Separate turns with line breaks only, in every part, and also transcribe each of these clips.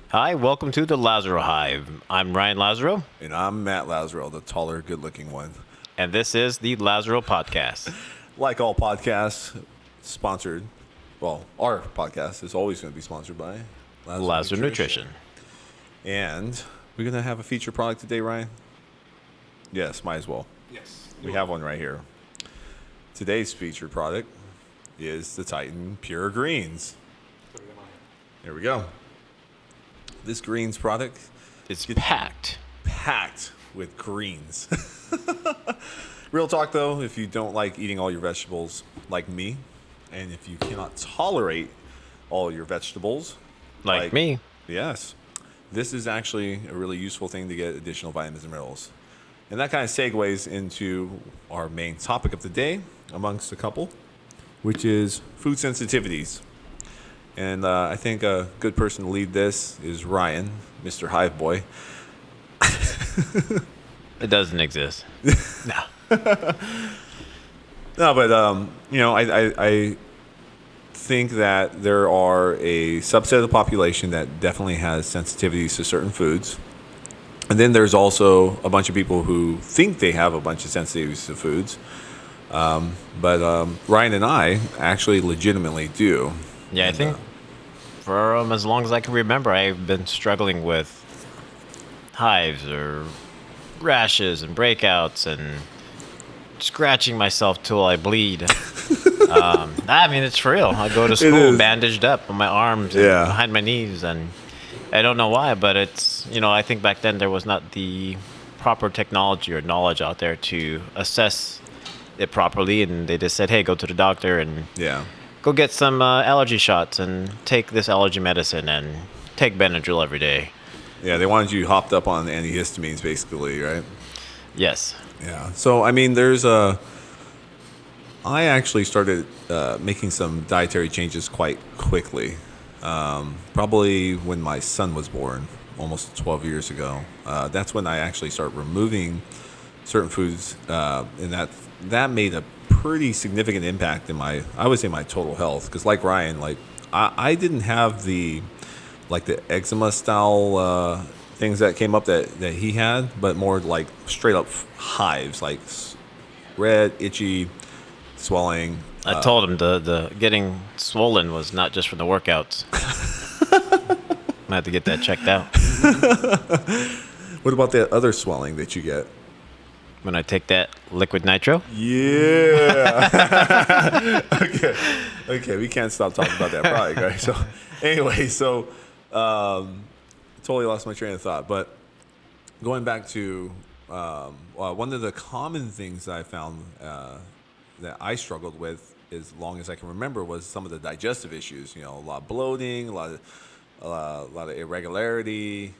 Hi, welcome to the Lazaro Hive. I'm Ryan Lazaro,
And I'm Matt Lazaro, the taller, good looking one.
and this is the Lazaro Podcast.
Like all podcasts, sponsored, our podcast is always going to be sponsored by
Lazaro Nutrition.
And we're going to have a feature product today, Ryan? Yes, might as well.
Yes.
We have one right here. Today's featured product is the Titan Pure Greens. Here we go. This greens product
It's
Get-
packed.
packed with greens. Real talk though, if you don't like eating all your vegetables like me, and if you cannot tolerate all your vegetables
Like me.
yes, this is actually a really useful thing to get additional vitamins and minerals. And that kind of segues into our main topic of the day, amongst a couple, which is food sensitivities. And I think a good person to lead this is Ryan, Mr. Hive Boy.
It doesn't exist.
No, but I think that there are a subset of the population that definitely has sensitivities to certain foods, and then there's also a bunch of people who think they have a bunch of sensitivities to foods. But Ryan and I actually legitimately do.
Yeah, I
And,
think for as long as I can remember, I've been struggling with hives or rashes and breakouts and scratching myself till I bleed. I mean, it's for real. I go to school
is.
bandaged up on my arms and
Yeah.
behind my knees, and I don't know why, but it's, I think back then there was not the proper technology or knowledge out there to assess it properly, and they just said, hey, go to the doctor and
yeah.
go get some allergy shots and take this allergy medicine and take Benadryl every day.
Yeah, they wanted you hopped up on antihistamines, basically, right?
Yes.
Yeah. So, I mean, I actually started making some dietary changes quite quickly. Probably when my son was born, almost 12 years ago. That's when I actually started removing certain foods, and that made a pretty significant impact in my total health. Because like Ryan, like I didn't have the eczema style things that came up that he had, but more like straight up hives, like red, itchy, swelling.
I told him the getting swollen was not just from the workouts. I had to get that checked out
What about the other swelling that you get?
when I take that liquid nitro.
Yeah. Okay. We can't stop talking about that product, right? So, anyway, totally lost my train of thought. But going back to one of the common things that I found that I struggled with, as long as I can remember, was some of the digestive issues. A lot of bloating, a lot of irregularity.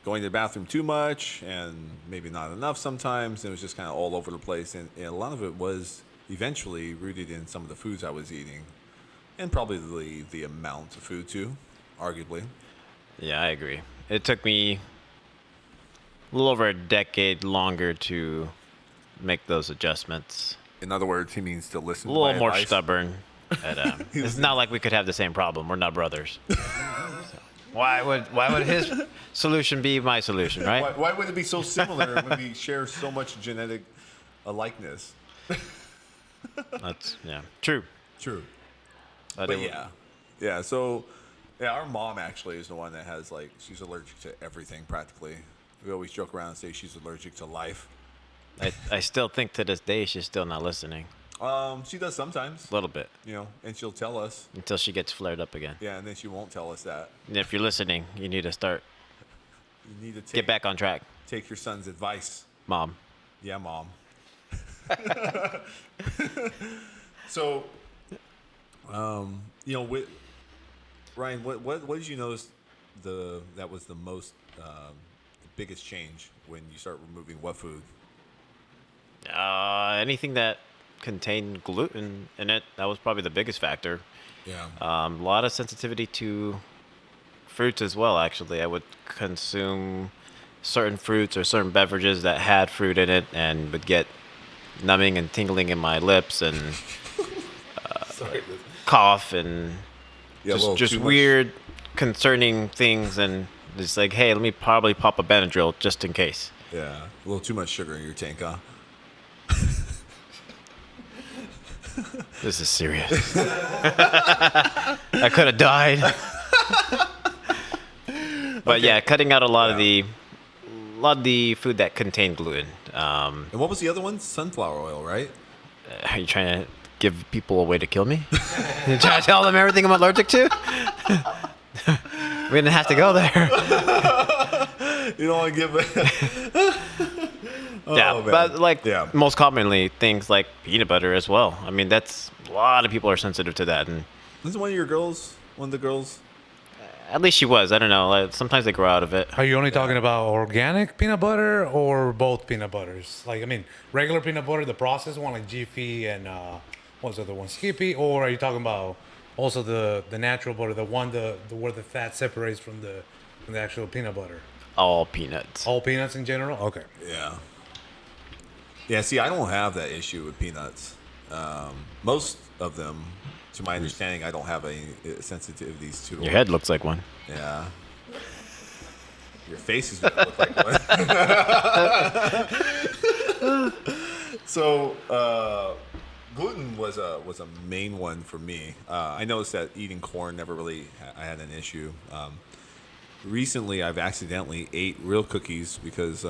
Going to the bathroom too much and maybe not enough sometimes. It was just kind of all over the place. And a lot of it was eventually rooted in some of the foods I was eating, and probably the amount of food too, arguably.
Yeah, I agree. It took me a little over a decade longer to make those adjustmts.
In other words, he means to listen
A
to
little
my
more
advice.
stubborn. But, it's not like we could have the same problem. We're not brothers. Why would his solution be my solution, right?
Why would it be so similar when we share so much genetic likeness?
That's true.
True.
But it-
Yeah. So, our mom actually is the one that has she's allergic to everything practically. We always joke around and say she's allergic to life.
I still think to this day she's still not listening.
She does sometimes,
A little bit
and she'll tell us.
until she gets flared up again.
Yeah, and then she won't tell us that.
And if you're listening, you need to start
You need to
get back on track,
take your son's advice.
Mom.
Yeah, mom. So, Ryan, what did you notice that was the most the biggest change when you start removing what food?
Anything that contained gluten in it, that was probably the biggest factor.
Yeah.
A lot of sensitivity to fruits as well, actually. I would consume certain fruits or certain beverages that had fruit in it and would get numbing and tingling in my lips and
Sorry.
cough and
Yeah, a little
just
too much.
weird concerning things, and it's like, hey, let me probably pop a Benadryl just in case.
Yeah, a little too much sugar in your tank, huh?
This is serious. I could have died. But yeah, cutting out a lot of the food that contained gluten.
And what was the other one? Sunflower oil, right?
Are you trying to give people a way to kill me? You trying to tell them everything I'm allergic to? We didn't have to go there.
You don't want to give
Yeah,
man.
but like
Yeah.
most commonly, things like peanut butter as well. I mean, that's a lot of people are sensitive to that, and
Isn't one of your girls, one of the girls?
at least she was. I don't know. Like, sometimes they grow out of it.
Are you only talking about organic peanut butter or both peanut butters? Like, I mean, regular peanut butter, the processed one, like Jiffy and what's the other one, Skippy, or are you talking about also the natural butter, the one the where the fat separates from the actual peanut butter?
All peanuts.
All peanuts in general? Okay.
Yeah. Yeah, see, I don't have that issue with peanuts. Most of them, to my understanding, I don't have any sensitivities to.
Your head looks like one.
Yeah. Your face is going to look like one. So, gluten was a main one for me. I noticed that eating corn never really I had an issue. Recently, I've accidentally ate real cookies because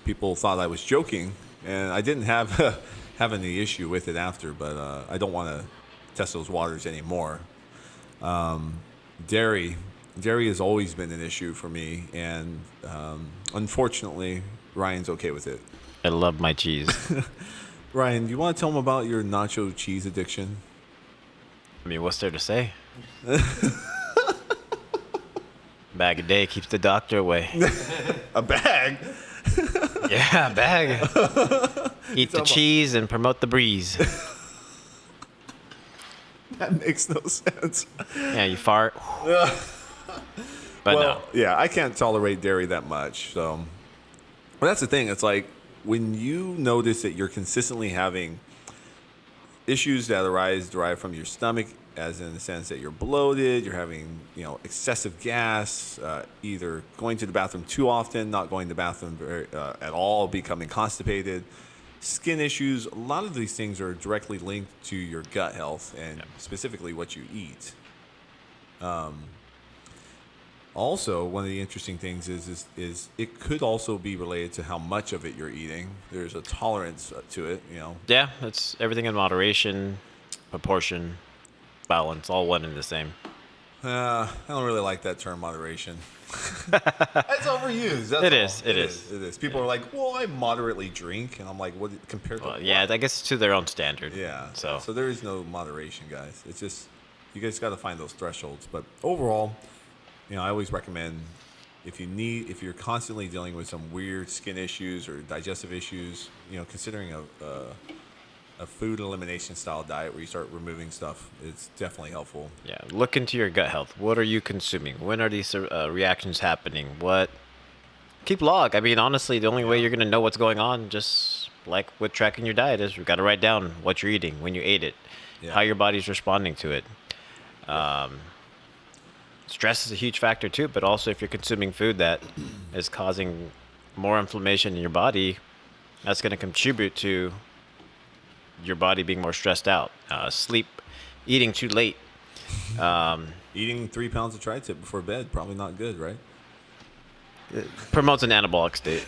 people thought I was joking, and I didn't have have any issue with it after. But I don't want to test those waters anymore. Dairy has always been an issue for me, and unfortunately, Ryan's okay with it.
I love my cheese.
Ryan, do you want to tell them about your nacho cheese addiction?
I mean, what's there to say? Bag a day keeps the doctor away.
A bag?
Yeah, bag. Eat the cheese and promote the breeze.
That makes no sense.
Yeah, you fart. But no.
Yeah, I can't tolerate dairy that much. So, but that's the thing. It's like when you notice that you're consistently having issues that derive from your stomach, as in the sense that you're bloated, you're having excessive gas, either going to the bathroom too often, not going to the bathroom at all, becoming constipated, skin issues. A lot of these things are directly linked to your gut health and specifically what you eat. Also, one of the interesting things is it could also be related to how much of it you're eating. There's a tolerance to it,
Yeah, it's everything in moderation, proportion, balance, all one and the same.
I don't really like that term, moderation. It's overused. That's
It
all.
is.
It is. People are like, "Well, I moderately drink," and I'm like, "What compared to?"
Well,
what?
yeah, I guess it's to their own standard.
Yeah.
So
there is no moderation, guys. It's just you guys got to find those thresholds. But overall, I always recommend if you're constantly dealing with some weird skin issues or digestive issues, considering a food elimination style diet where you start removing stuff, it's definitely helpful.
yeah, look into your gut health. What are you consuming? When are these reactions happening? Keep log. I mean, honestly, the only way you're gonna know what's going on, just like with tracking your diet, is you got to write down what you're eating, when you ate it, how your body's responding to it. Stress is a huge factor too, but also if you're consuming food that is causing more inflammation in your body, that's going to contribute to your body being more stressed out. Sleep, eating too late.
Eating 3 pounds of tri-tip before bed, probably not good, right?
Promotes an anabolic state.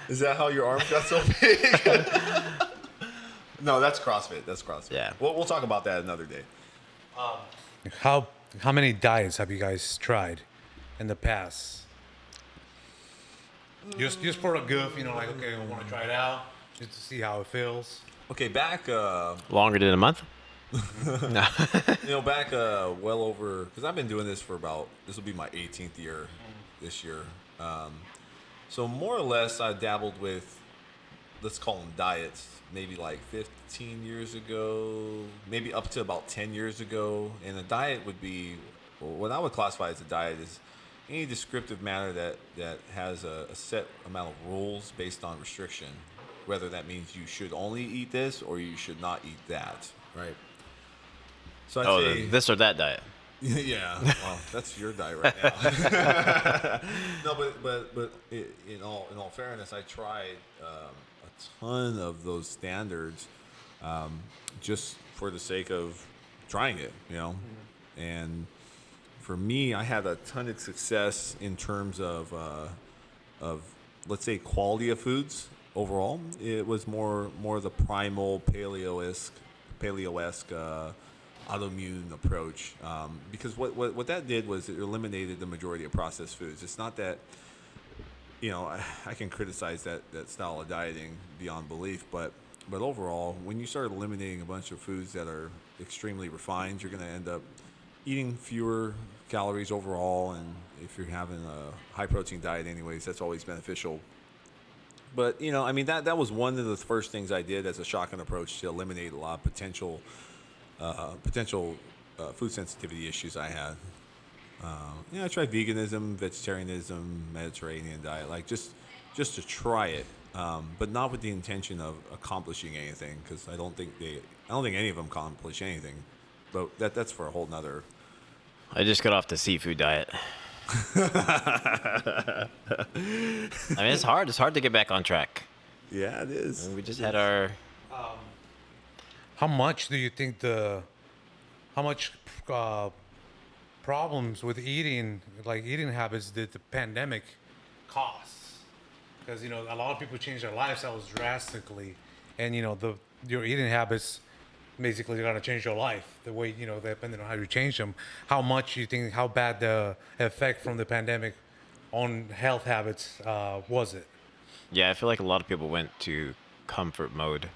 Is that how your arms got so big? No, that's CrossFit.
Yeah.
We'll talk about that another day.
How many diets have you guys tried in the past? Just for a goof, like, okay, I want to try it out just to see how it feels.
Okay, back
Longer than a month?
back well over, because I've been doing this for this will be my 18th year this year. So more or less I dabbled with, let's call them diets, maybe like 15 years ago, maybe up to about 10 years ago. And a diet would be, what I would classify as a diet is any descriptive matter that has a set amount of rules based on restriction, whether that means you should only eat this or you should not eat that, right? So I'd
Oh,
say
this or that diet.
yeah. Well, that's your diet right now. No, in all fairness, I tried a ton of those standards just for the sake of trying it, And for me, I had a ton of success in terms of let's say quality of foods overall. It was more the primal paleo-esque autoimmune approach, because what that did was it eliminated the majority of processed foods. It's not that I can criticize that style of dieting beyond belief, but overall, when you start eliminating a bunch of foods that are extremely refined, you're going to end up eating fewer calories overall. And if you're having a high protein diet, anyways, that's always beneficial. But I mean, that was one of the first things I did as a shotgun approach to eliminate a lot of potential food sensitivity issues I had. I tried veganism, vegetarianism, Mediterranean diet, like just to try it, but not with the intention of accomplishing anything, because I don't think any of them accomplish anything. But that's for a whole nother.
I just got off the seafood diet. I mean, it's hard. It's hard to get back on track.
Yeah, it is.
And we just had our.
How much do you think how much problems with eating, like eating habits, did the pandemic cause? Because a lot of people change their lifestyles drastically, and your eating habits basically are gonna change your life. The way depending on how you change them. How much you think? How bad the effect from the pandemic on health habits was it?
Yeah, I feel like a lot of people went to comfort mode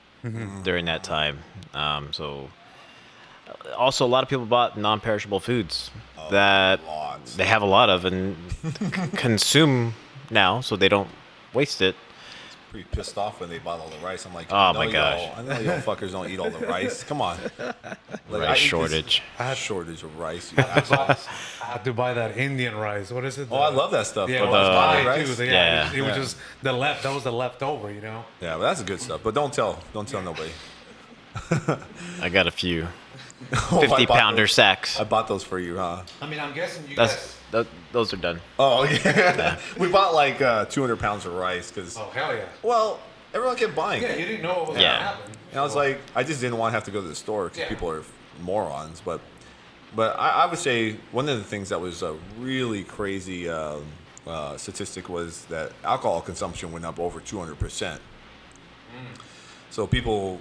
during that time. So, also, a lot of people bought non-perishable foods that
Lots.
they have a lot of and consume now, so they don't waste it.
Pretty pissed off when they bought all the rice. I'm like,
Oh, my gosh.
I know y'all fuckers don't eat all the rice. Come on. Like, I
Rice
eat this
shortage.
shortage of rice. You assholes.
I had to buy that Indian rice. What is it?
Oh, I love that stuff.
Yeah,
but
well,
Basmati
mine
rice.
too.
Yeah.
It was just that was the leftover.
Yeah, but that's the good stuff. But don't tell nobody.
I got a few
Oh, I bought
50-pounder
those.
sacks.
I bought those for you, huh?
I mean, I'm guessing you
That's those are done.
Oh yeah. We bought like 200 pounds of rice because
Oh hell yeah!
well, everyone kept buying
Yeah,
it.
you didn't know what was
Yeah.
gonna happen.
And I was like, I just didn't want to have to go to the store because
Yeah.
people are morons. But I would say one of the things that was a really crazy statistic was that alcohol consumption went up over 200%. So people,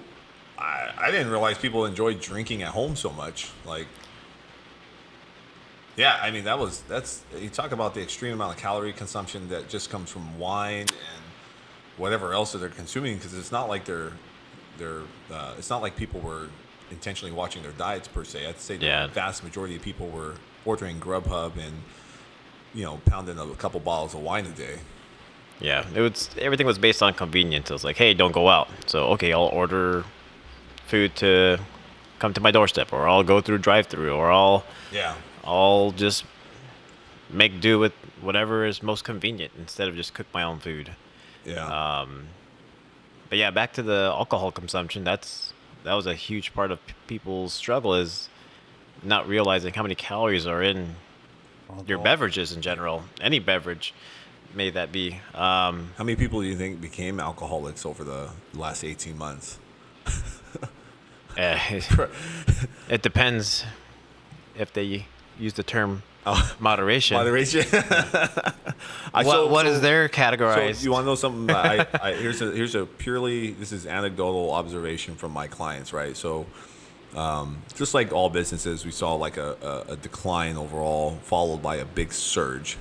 I didn't realize people enjoyed drinking at home so much. Like, yeah, I mean that's you talk about the extreme amount of calorie consumption that just comes from wine and whatever else that they're consuming, because it's not like it's not like people were intentionally watching their diets per se. I'd say
Yeah.
the vast majority of people were ordering Grubhub and pounding a couple bottles of wine a day.
Yeah, everything was based on convenience. It was like, hey, don't go out. So okay, I'll order food to come to my doorstep, or I'll go through drive-through, or
Yeah.
I'll just make do with whatever is most convenient instead of just cook my own food.
Yeah.
But yeah, back to the alcohol consumption. That was a huge part of people's struggle, is not realizing how many calories are in your beverages in general. Any beverage, may that be.
How many people do you think became alcoholics over the last 18 months?
It depends if they use the term moderation.
Moderation.
What is their categorized?
So you want to know something? Here's a purely, this is anecdotal observation from my clients, right? So just like all businesses, we saw like a decline overall, followed by a big surge,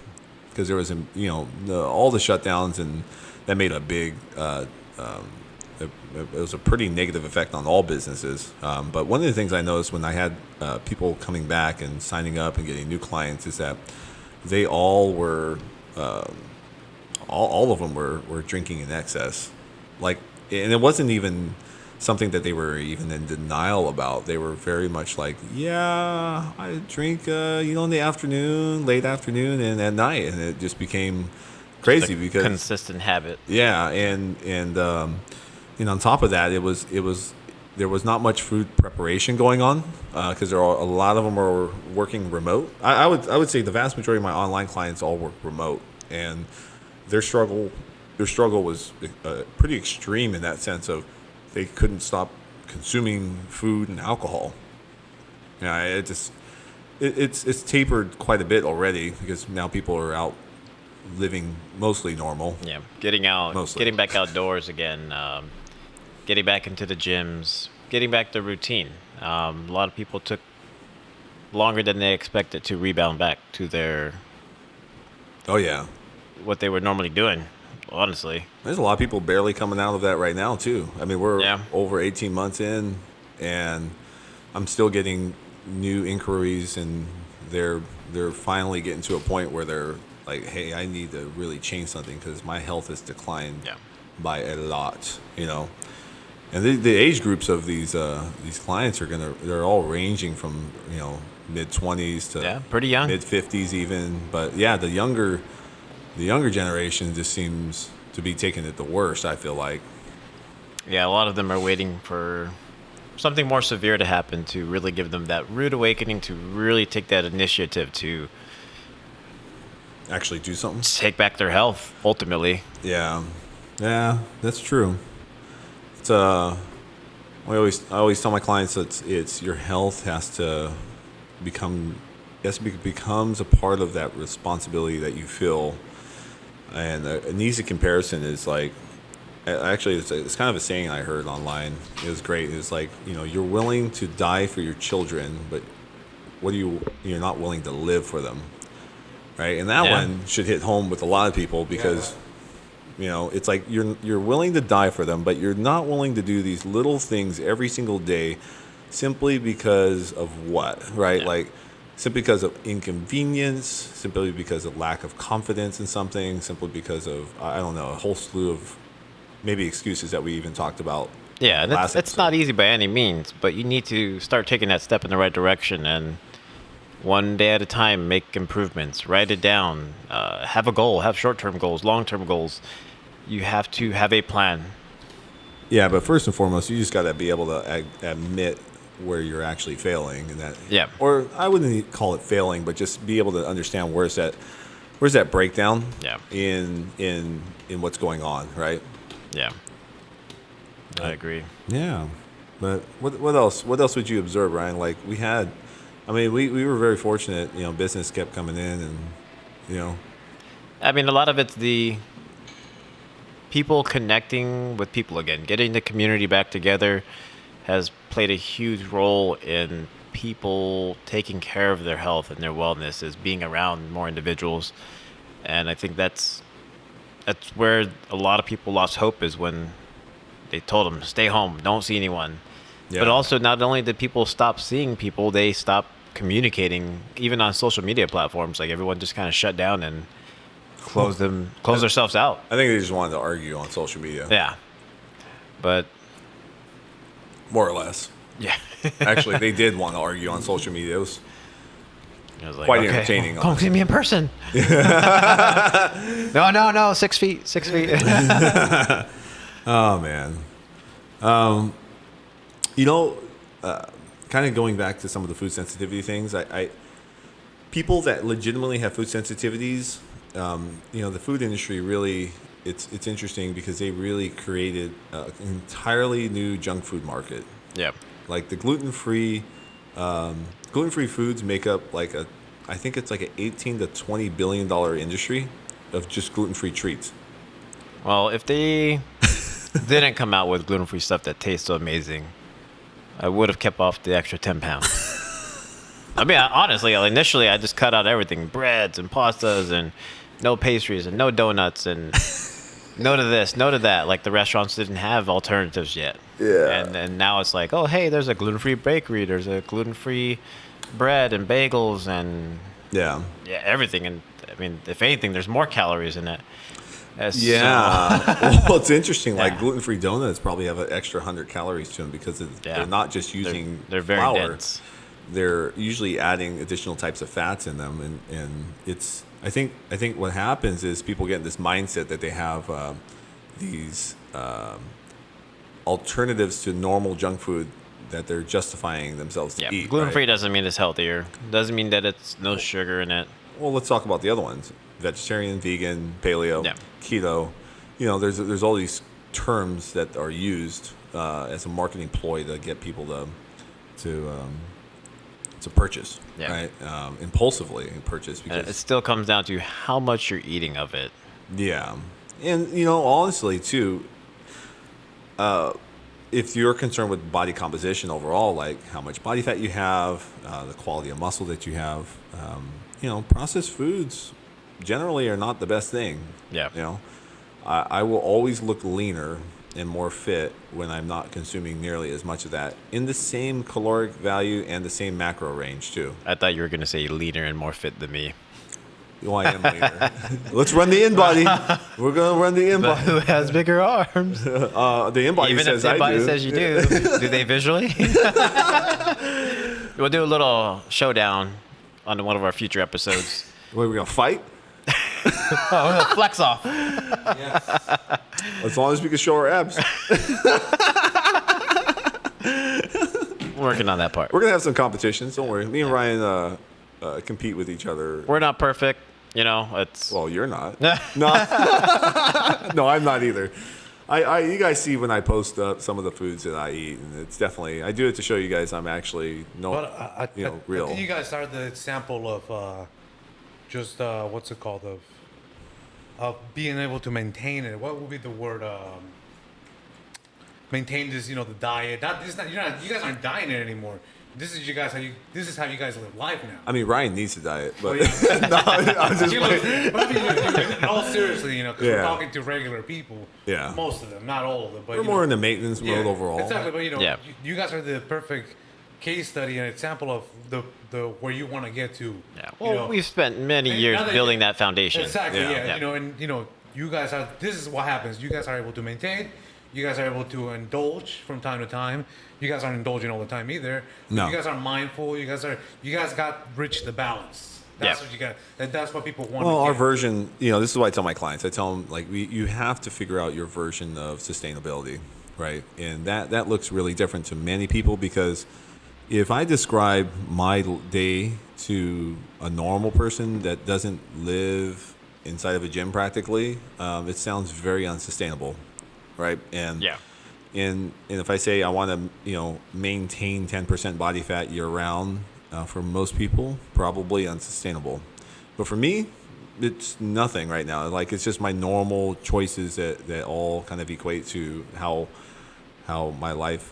because there was all the shutdowns, and that made a big it was a pretty negative effect on all businesses. But one of the things I noticed when I had people coming back and signing up and getting new clients is that they all were, all of them were drinking in excess. Like, and it wasn't even something that they were even in denial about. They were very much like, yeah, I drink, in the afternoon, late afternoon, and at night. And it just became crazy because
consistent habit.
yeah, and on top of that, it was there was not much food preparation going on because there are a lot of them are working remote. I would say the vast majority of my online clients all work remote, and their struggle was pretty extreme in that sense of they couldn't stop consuming food and alcohol. Yeah, it's tapered quite a bit already because now people are out living mostly normal.
Yeah, getting out,
Mostly.
getting back outdoors again, getting back into the gyms, getting back to routine. A lot of people took longer than they expected to rebound back to their
Oh yeah,
what they were normally doing. Honestly,
there's a lot of people barely coming out of that right now too. I mean, we're
Yeah.
over 18 months in, and I'm still getting new inquiries, and they're finally getting to a point where they're like, "Hey, I need to really change something because my health has declined
Yeah.
by a lot." And the age groups of these clients they're all ranging from mid 20s to
Yeah, pretty young.
mid 50s even. But yeah, the younger generation just seems to be taking it the worst. I feel like.
Yeah, a lot of them are waiting for something more severe to happen to really give them that rude awakening to really take that initiative to
Actually do something.
take back their health ultimately.
Yeah, yeah, that's true. It's I always tell my clients that it's your health has to becomes a part of that responsibility that you feel. And an easy comparison is like, actually, it's kind of a saying I heard online. It was great. It's like, you're willing to die for your children, but you're not willing to live for them, right? And that
Yeah.
one should hit home with a lot of people because, it's like you're willing to die for them, but you're not willing to do these little things every single day, simply because of what, right?
Yeah.
Like, simply because of inconvenience, simply because of lack of confidence in something, simply because of, I don't know, a whole slew of maybe excuses that we even talked about.
Yeah, and
last
it's
episode.
not easy by any means, but you need to start taking that step in the right direction and one day at a time make improvements. Write it down. Have a goal. Have short-term goals, long-term goals. You have to have a plan.
Yeah, but first and foremost, you just got to be able to admit where you're actually failing, and that.
Yeah.
Or I wouldn't call it failing, but just be able to understand where's that breakdown.
Yeah.
In what's going on, right?
Yeah, I agree.
Yeah. But what else? What else would you observe, Ryan? Like we were very fortunate. Business kept coming in, and
I mean, a lot of it's the people connecting with people again, getting the community back together has played a huge role in people taking care of their health and their wellness, is being around more individuals. And I think that's where a lot of people lost hope, is when they told them, stay home, don't see anyone.
Yeah.
But also, not only did people stop seeing people, they stopped communicating, even on social media platforms. Like, everyone just kind of shut down and closed themselves out.
I think they just wanted to argue on social media.
Yeah. But
More or less.
yeah.
Actually, they did want to argue on social media. It was
I was like,
quite
okay,
entertaining.
well, come see me in person. No, 6 feet, 6 feet.
Oh man. Kind of going back to some of the food sensitivity things. I people that legitimately have food sensitivities. The food industry really. It's interesting because they really created an entirely new junk food market.
Yeah.
Like the gluten-free foods make up I think it's like an 18 to 20 billion dollar industry of just gluten-free treats.
Well, if they didn't come out with gluten-free stuff that tastes so amazing, I would have kept off the extra 10 pounds. I mean, honestly, initially I just cut out everything, breads and pastas and no pastries and no donuts and no to this, no to that. Like, the restaurants didn't have alternatives yet.
Yeah.
And now it's like, oh, hey, there's a gluten-free bakery. There's a gluten-free bread and bagels and
Yeah.
everything. And I mean, if anything, there's more calories in it.
Yeah. Well, it's interesting. Like
Yeah.
gluten-free donuts probably have an extra 100 calories to them because they're not just using
they're very
flour.
dense.
They're usually adding additional types of fats in them, and it's. I think what happens is people get in this mindset that they have these alternatives to normal junk food that they're justifying themselves to
Yeah,
eat.
gluten free
right?
doesn't mean it's healthier. Doesn't mean that it's no sugar in it.
Well, let's talk about the other ones: vegetarian, vegan, paleo,
Yeah.
keto. You know, there's all these terms that are used as a marketing ploy to get people to purchase,
Yeah.
right? Impulsively purchase
And it
because
still comes down to how much you're eating of it.
yeah, and honestly too, if you're concerned with body composition overall, like how much body fat you have, the quality of muscle that you have, processed foods generally are not the best thing.
Yeah.
I will always look leaner and more fit when I'm not consuming nearly as much of that in the same caloric value and the same macro range too.
I thought you were going to say leaner and more fit than me.
Well, I am leaner. Let's run the in body. We're gonna run the in
But
body.
who has bigger arms?
The in body
Even
says
if the
I
body
do.
says you do, do they visually? We'll do a little showdown on one of our future episodes.
What, are we gonna fight?
Flex off.
As long as we can show our abs.
Working on that part.
We're gonna have some competitions. Don't worry. Me and Ryan compete with each other.
We're not perfect, it's
Well, you're not. No, no, I'm not either. You guys see when I post up some of the foods that I eat, and it's definitely I do it to show you guys I'm actually
But I
real.
think you guys are the example of just what's it called of being able to maintain it. What would be the word? Maintain this, the diet. You guys aren't dieting it anymore. This is This is how you guys live life now.
I mean, Ryan needs to diet, but
Well,
no, I'm just
You
playing.
look- but I mean, in all seriously, because we're
Yeah.
talking to regular people.
Yeah.
Most of them, not all of them, but
We're more in the maintenance
yeah,
mode overall.
Exactly, but
Yeah.
you guys are the perfect case study and example of the where you want to get to.
Yeah.
you
Well,
know.
we've spent many
And
years
now that
building
you-
that foundation.
Exactly,
Yeah.
yeah.
Yeah.
You guys are. This is what happens. You guys are able to maintain. You guys are able to indulge from time to time. You guys aren't indulging all the time either.
No.
You guys are mindful. You guys got reached the balance. That's
Yeah.
what you got. That's what people want.
Well,
to
our
get.
version, this is what I tell my clients. I tell them you have to figure out your version of sustainability, right? And that looks really different to many people because if I describe my day to a normal person that doesn't live inside of a gym practically, it sounds very unsustainable, right? And
Yeah.
and if I say I want to maintain 10% body fat year round, for most people probably unsustainable, but for me it's nothing right now. Like it's just my normal choices that all kind of equate to how my life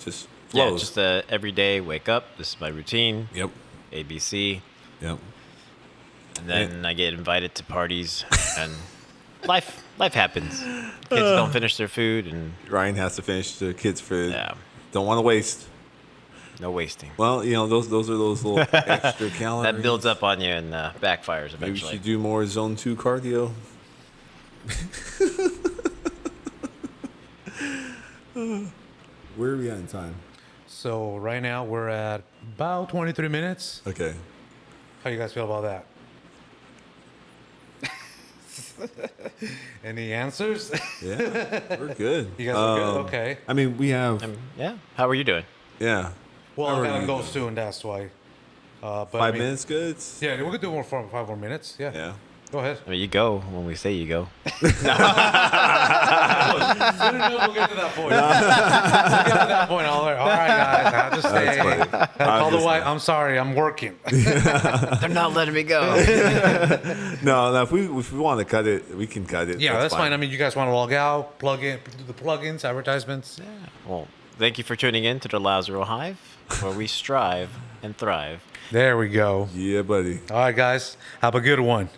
just
Yeah,
flows.
just every day, wake up. This is my routine.
Yep.
ABC.
Yep.
And then I get invited to parties, and life happens. Kids don't finish their food, and
Ryan has to finish the kids' food.
Yeah.
Don't want to waste.
no wasting.
Well, those are those little extra calories.
That builds up on you and backfires
Maybe we
eventually.
should do more zone 2 cardio. Where are we at in time?
So right now we're at about 23 minutes.
Okay.
How you guys feel about that? Any answers?
Yeah, we're good.
You guys are good? Okay.
I mean, we have,
Yeah. How are you doing?
yeah.
Well,
How
I
are
gotta
you
go
doing?
soon. That's why. But
5 minutes good?
Yeah, we could do more for 5 more minutes. Yeah.
Yeah.
Go ahead.
I mean, you go when we say you go.
Soon enough, we'll get to that point. We'll get to that point. All right, guys. I'll just say.
That's funny.
Call the wife. I'm sorry. I'm working.
They're not letting me go.
No, if we want to cut it, we can cut it.
Yeah, that's fine. I mean, you guys want to log out, plug in, do the plugins, advertisements.
Well, thank you for tuning in to the Lazaro Hive, where we strive and thrive.
There we go.
Yeah, buddy.
All right, guys. Have a good one.